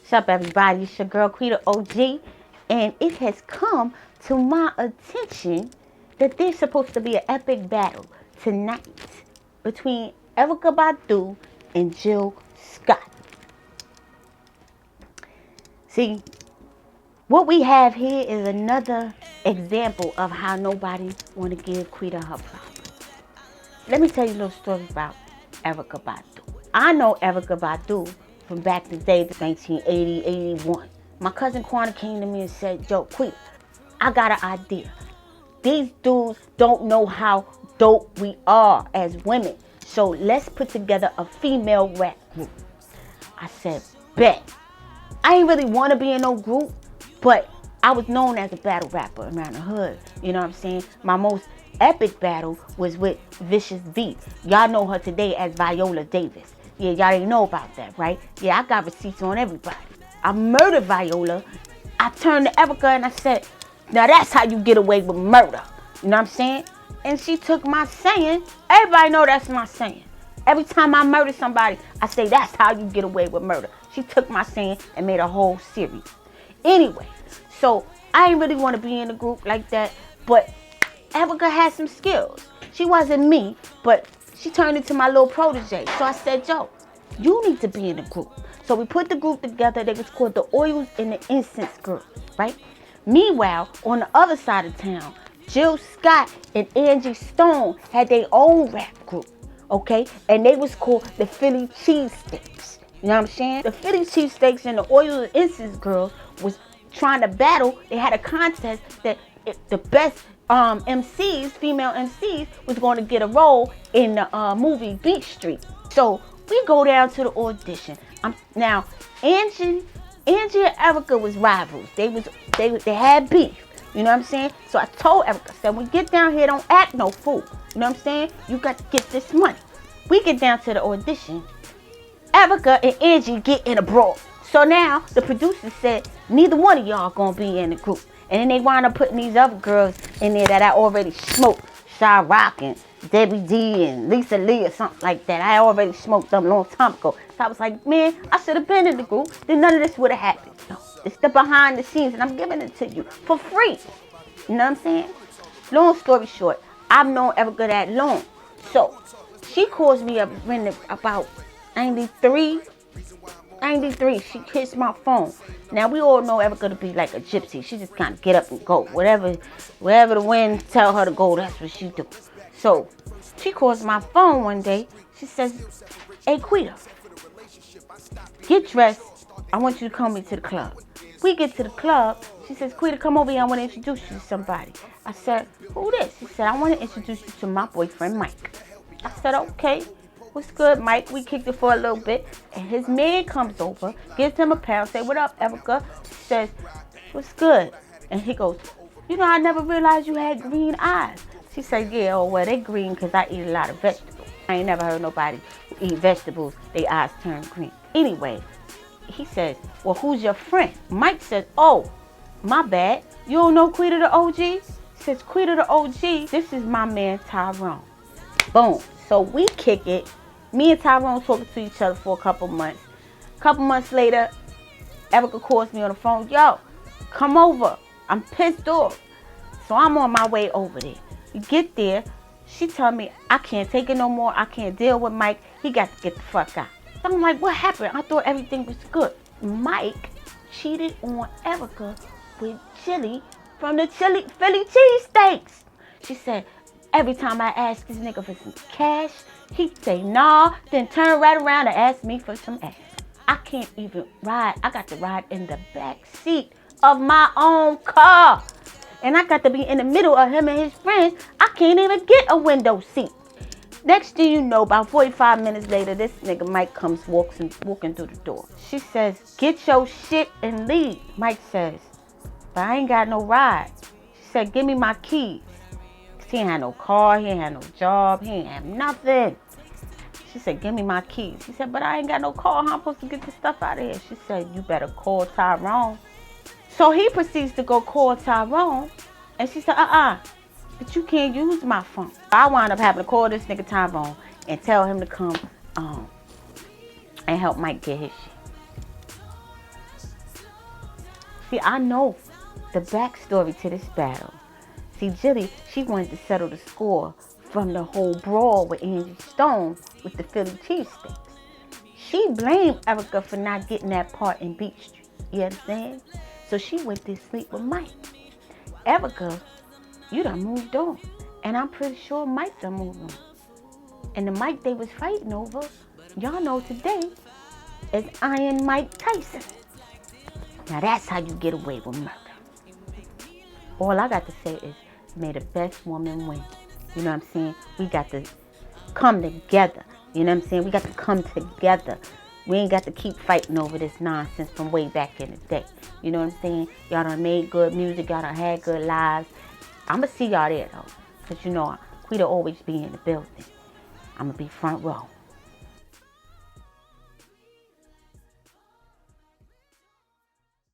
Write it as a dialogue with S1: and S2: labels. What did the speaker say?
S1: What's up, everybody? It's your girl, Quita OG, and it has come to my attention that there's supposed to be an epic battle tonight between Erykah Badu and Jill Scott. See, what we have here is another example of how nobody want to give Quita her flowers. Let me tell you a little story about Erykah Badu. I know Erykah Badu from back in the day, 1980, 81. My cousin Quanta came to me and said, yo, Quita, I got an idea. These dudes don't know how dope we are as women. So let's put together a female rap group. I said, bet. I ain't really want to be in no group, but I was known as a battle rapper around the hood. You know what I'm saying? My most epic battle was with Vicious V. Y'all know her today as Viola Davis. Yeah, y'all didn't know about that, right? Yeah, I got receipts on everybody. I murdered Viola. I turned to Erykah and I said, now that's how you get away with murder. You know what I'm saying? And she took my saying. Everybody know that's my saying. Every time I murder somebody, I say that's how you get away with murder. She took my saying and made a whole series. Anyway, so I ain't really want to be in a group like that, but Erykah had some skills. She wasn't me, but she turned into my little protege. So I said, yo, you need to be in a group. So we put the group together. They was called the Oils and the Incense Girls, right? Meanwhile, on the other side of town, Jill Scott and Angie Stone had their own rap group, okay? And they was called the Philly Cheesesteaks. You know what I'm saying? The Philly Cheesesteaks and the Oils and Incense Girls was trying to battle. They had a contest that the best MCs, female MCs, was going to get a role in the movie Beach Street. So we go down to the audition. Now, Angie and Erykah was rivals. They had beef. You know what I'm saying? So I told Erykah, I said, when we get down here, don't act no fool. You know what I'm saying? You got to get this money. We get down to the audition. Erykah and Angie get in a brawl. So now the producer said, neither one of y'all gonna be in the group. And then they wound up putting these other girls in there that I already smoked. Shy Rock and Debbie D and Lisa Lee or something like that. I already smoked them a long time ago. So I was like, man, I should have been in the group. Then none of this would have happened. No, it's the behind the scenes and I'm giving it to you for free. You know what I'm saying? Long story short, I've known Erykah that long. So she calls me up in about 93, she hits my phone. Now we all know Erykah to be like a gypsy. She just kind of get up and go. Wherever the wind tell her to go, that's what she do. So she calls my phone one day. She says, hey Quita, get dressed. I want you to come to the club. We get to the club. She says, Quita, come over here. I want to introduce you to somebody. I said, who this? She said, I want to introduce you to my boyfriend, Mike. I said, okay. What's good, Mike? We kicked it for a little bit. And his man comes over, gives him a pound, say, what up, Erykah? She says, what's good? And he goes, you know, I never realized you had green eyes. She said, yeah, oh, well, they green because I eat a lot of vegetables. I ain't never heard nobody eat vegetables, their eyes turn green. Anyway, he says, well, who's your friend? Mike says, oh, my bad. You don't know Quita the OG? He says, Quita the OG, this is my man Tyrone. Boom. So we kick it. Me and Tyrone talking to each other for a couple months. A couple months later, Erykah calls me on the phone. Yo, come over. I'm pissed off. So I'm on my way over there. We get there. She tell me, I can't take it no more. I can't deal with Mike. He got to get the fuck out. So I'm like, what happened? I thought everything was good. Mike cheated on Erykah with Chili from the Philly Cheesesteaks. She said, every time I ask this nigga for some cash, he say nah, then turn right around and ask me for some ass. I can't even ride. I got to ride in the back seat of my own car. And I got to be in the middle of him and his friends. I can't even get a window seat. Next thing you know, about 45 minutes later, this nigga Mike comes walking through the door. She says, get your shit and leave. Mike says, but I ain't got no ride. She said, give me my keys. He ain't had no car, he ain't had no job, he ain't have nothing. She said, give me my keys. He said, but I ain't got no car. How am I supposed to get this stuff out of here? She said, you better call Tyrone. So he proceeds to go call Tyrone. And she said, but you can't use my phone. I wound up having to call this nigga Tyrone and tell him to come and help Mike get his shit. See, I know the backstory to this battle. See, Jilly, she wanted to settle the score from the whole brawl with Angie Stone with the Philly cheesesteaks. She blamed Erykah for not getting that part in Beat Street. You understand? So she went to sleep with Mike. Erykah, you done moved on. And I'm pretty sure Mike done moved on. And the Mike they was fighting over, y'all know today, is Iron Mike Tyson. Now that's how you get away with murder. All I got to say is, may the best woman win. You know what I'm saying? We got to come together. You know what I'm saying? We got to come together. We ain't got to keep fighting over this nonsense from way back in the day. You know what I'm saying? Y'all done made good music. Y'all done had good lives. I'm going to see y'all there, though. Because, you know, Quita always be in the building. I'm going to be front row.